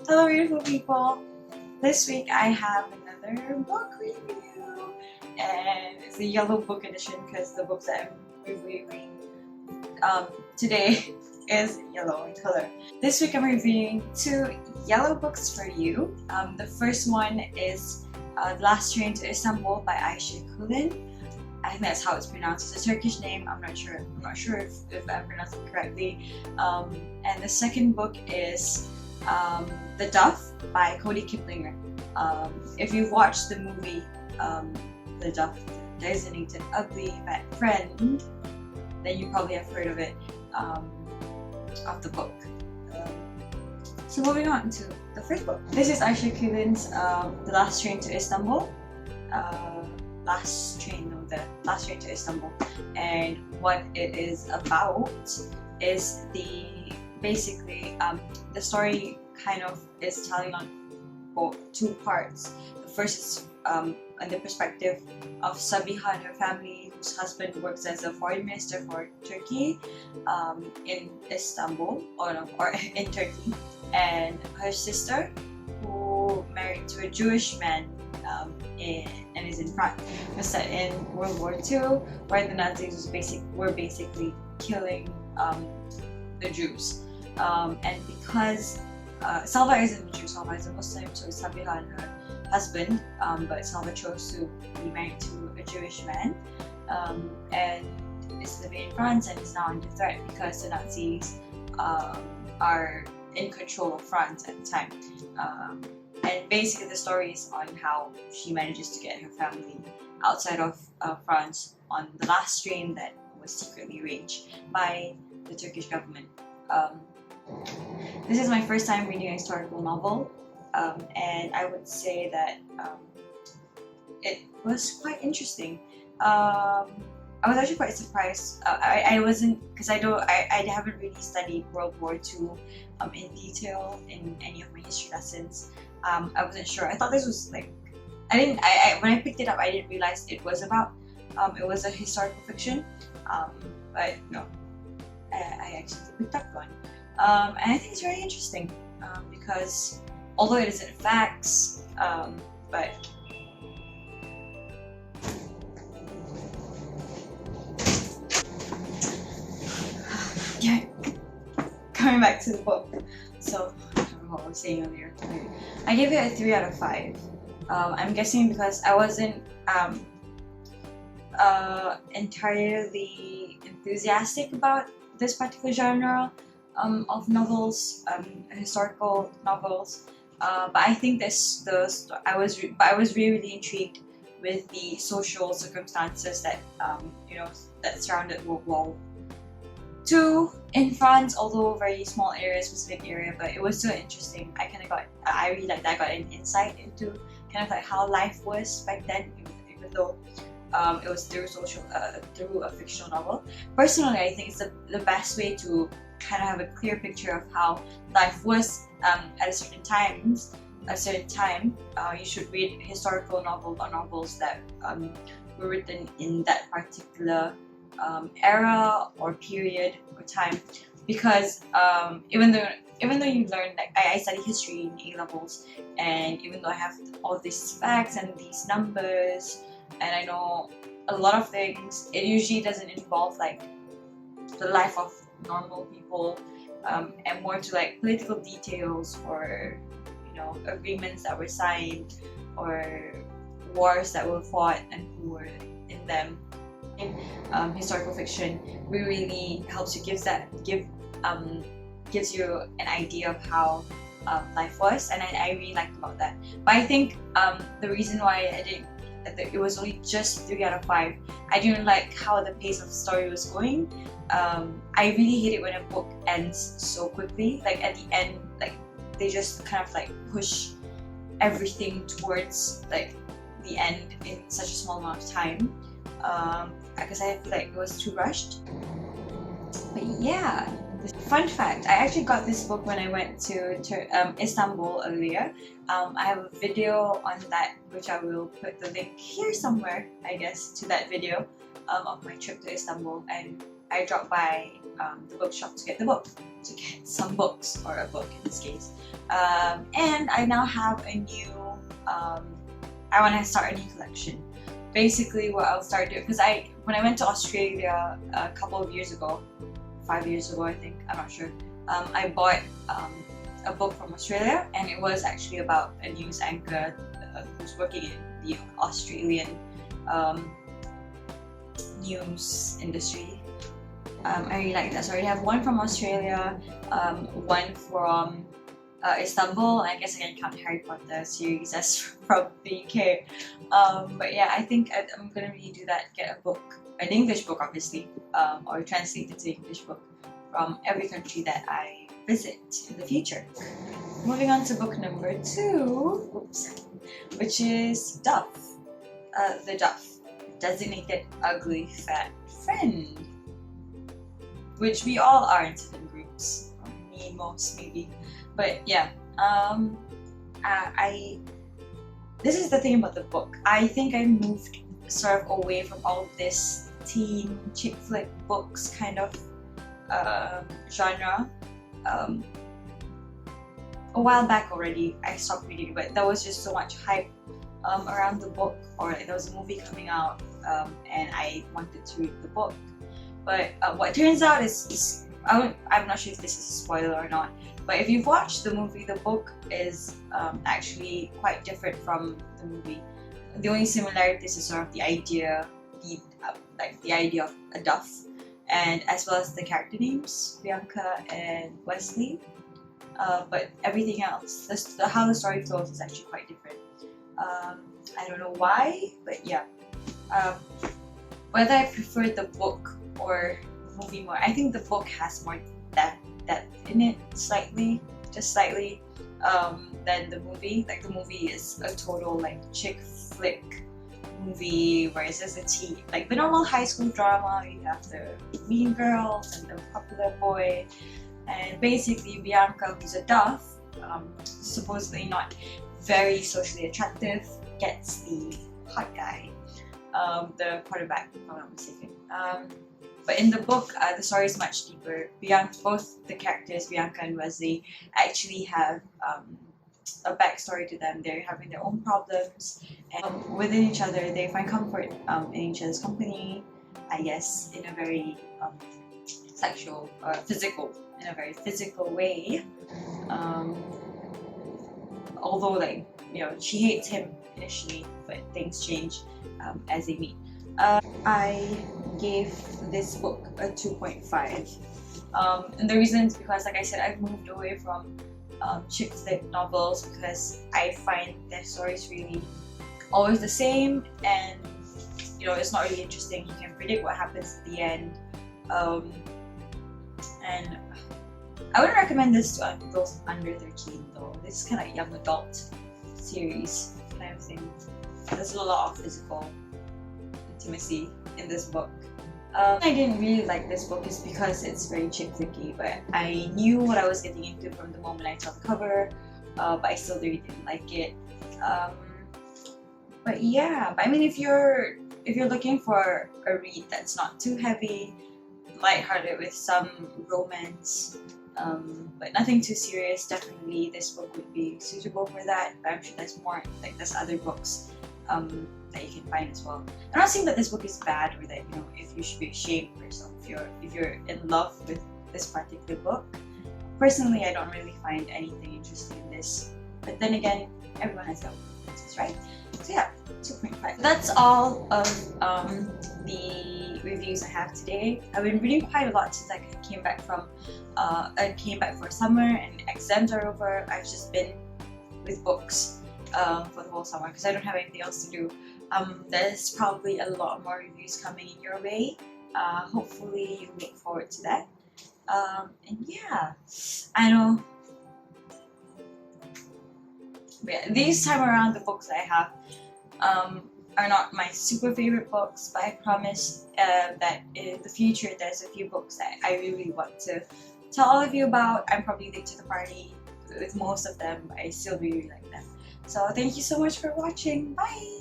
Hello beautiful people! This week I have another book review and it's a yellow book edition because the books that I'm reviewing today is yellow in color. This week I'm reviewing two yellow books for you. The first one is The Last Train to Istanbul by Ayse Kulin. I think that's how it's pronounced. It's a Turkish name. I'm not sure if I pronounced it correctly. And the second book is The DUFF by Cody Keplinger. If you've watched the movie The DUFF, Designated Ugly Bad Friend, then you probably have heard of it, of the book. So moving on to the first book. This is Ayse Kulin's The Last Train to Istanbul. The Last Train to Istanbul, and what it is about is basically the story kind of is telling on two parts. The first is on the perspective of Sabiha and her family, whose husband works as a foreign minister for Turkey in Istanbul or in Turkey, and her sister, who married to a Jewish man and is in France. It was set in World War II, where the Nazis were basically killing the Jews. And because Salva isn't a Jew, Salva is a Muslim, so it's Sabiha and her husband, but Salva chose to be married to a Jewish man, and is living in France and is now under threat because the Nazis are in control of France at the time. And basically the story is on how she manages to get her family outside of France on the last train that was secretly arranged by the Turkish government. This is my first time reading a historical novel, and I would say that it was quite interesting. I was actually quite surprised. I wasn't, because I haven't really studied World War II in detail in any of my history lessons. I wasn't sure. I thought this was like, when I picked it up, I didn't realize it was about, it was a historical fiction, but no, I actually picked up one. And I think it's very interesting because although it isn't facts, but yeah, coming back to the book. So I don't know what I was saying earlier. I gave it a 3 out of 5. I'm guessing because I wasn't entirely enthusiastic about this particular genre of novels, historical novels. But I think I was really intrigued with the social circumstances that that surrounded World War II in France, although a very small area, specific area, but it was still interesting. I really liked that. I got an insight into kind of like how life was back then, even though it was through a fictional novel. Personally, I think it's the best way to kind of have a clear picture of how life was at a certain time. You should read historical novels or novels that were written in that particular era or period or time, because even though you learn, like I study history in A-levels, and even though I have all these facts and these numbers and I know a lot of things, it usually doesn't involve like the life of normal people, and more to like political details or agreements that were signed or wars that were fought and who were in them. In historical fiction really helps you, gives you an idea of how life was, and I really liked about that. But I think the reason why it was only just 3 out of 5, I didn't like how the pace of the story was going. I really hate it when a book ends so quickly. Like at the end, like they just kind of like push everything towards like the end in such a small amount of time. Because I feel like it was too rushed. But yeah, fun fact, I actually got this book when I went to Istanbul earlier. I have a video on that, which I will put the link here somewhere, I guess, to that video of my trip to Istanbul. And I dropped by the bookshop to get some books, or a book in this case. And I now have a new, I want to start a new collection. Basically what I'll start doing, because when I went to Australia a couple of years ago, 5 years ago I think, I'm not sure, I bought a book from Australia, and it was actually about a news anchor who's working in the Australian news industry. I really like that. So I already have one from Australia, one from Istanbul. I guess I can count Harry Potter series as from the UK. But yeah, I think I'm gonna redo that. Get a book, an English book obviously, or translate it to English book from every country that I visit in the future. Moving on to book number 2, which is Duff. The Duff, Designated Ugly Fat Friend, which we all are in different groups. Me most maybe, but yeah. This is the thing about the book. I think I moved sort of away from all of this teen chick flick books kind of genre. A while back already, I stopped reading, but there was just so much hype around the book, or there was a movie coming out, and I wanted to read the book. But what turns out is I'm not sure if this is a spoiler or not, but if you've watched the movie, the book is actually quite different from the movie. The only similarities is sort of the idea, the idea of a Duff, and as well as the character names, Bianca and Wesley. But everything else, how the story flows is actually quite different. I don't know why, but yeah. Whether I prefer the book or the movie more, I think the book has more depth in it, just slightly, than the movie. Like the movie is a total like chick flick movie, whereas it's a teen, like the normal high school drama. You have the mean girls and the popular boy, and basically Bianca, who's a Duff, supposedly not very socially attractive, gets the hot guy, the quarterback, if I'm not mistaken. But in the book, the story is much deeper. Both the characters, Bianca and Wesley, actually have a backstory to them. They're having their own problems, and within each other, they find comfort in each other's company, I guess, in a very sexual or physical, in a very physical way. Although, like, you know, she hates him initially, but things change as they meet. I gave this book a 2.5. And the reason is because, like I said, I've moved away from chick flick novels because I find their stories really always the same, and you know, it's not really interesting. You can predict what happens at the end. And I wouldn't recommend this to those under 13 though. This is kind of like young adult series kind of thing. There's a lot of physical intimacy in this book. I didn't really like this book is because it's very chick flicky, but I knew what I was getting into from the moment I saw the cover, but I still really didn't like it. But yeah, I mean, if you're looking for a read that's not too heavy, lighthearted with some romance, but nothing too serious, definitely this book would be suitable for that. But I'm sure there's more, like there's other books that you can find as well. I'm not saying that this book is bad, or that, you know, if you should be ashamed of yourself if you're in love with this particular book. Personally, I don't really find anything interesting in this, but then again, everyone has their own preferences, right? So yeah, 2.5. That's all of the reviews I have today. I've been reading quite a lot since I came back from for summer and exams are over. I've just been with books for the whole summer because I don't have anything else to do. There's probably a lot more reviews coming in your way. Hopefully you look forward to that. And yeah, I know. But yeah, this time around the books I have are not my super favorite books, but I promise that in the future there's a few books that I really want to tell all of you about. I'm probably late to the party with most of them, but I still really like them. So thank you so much for watching. Bye!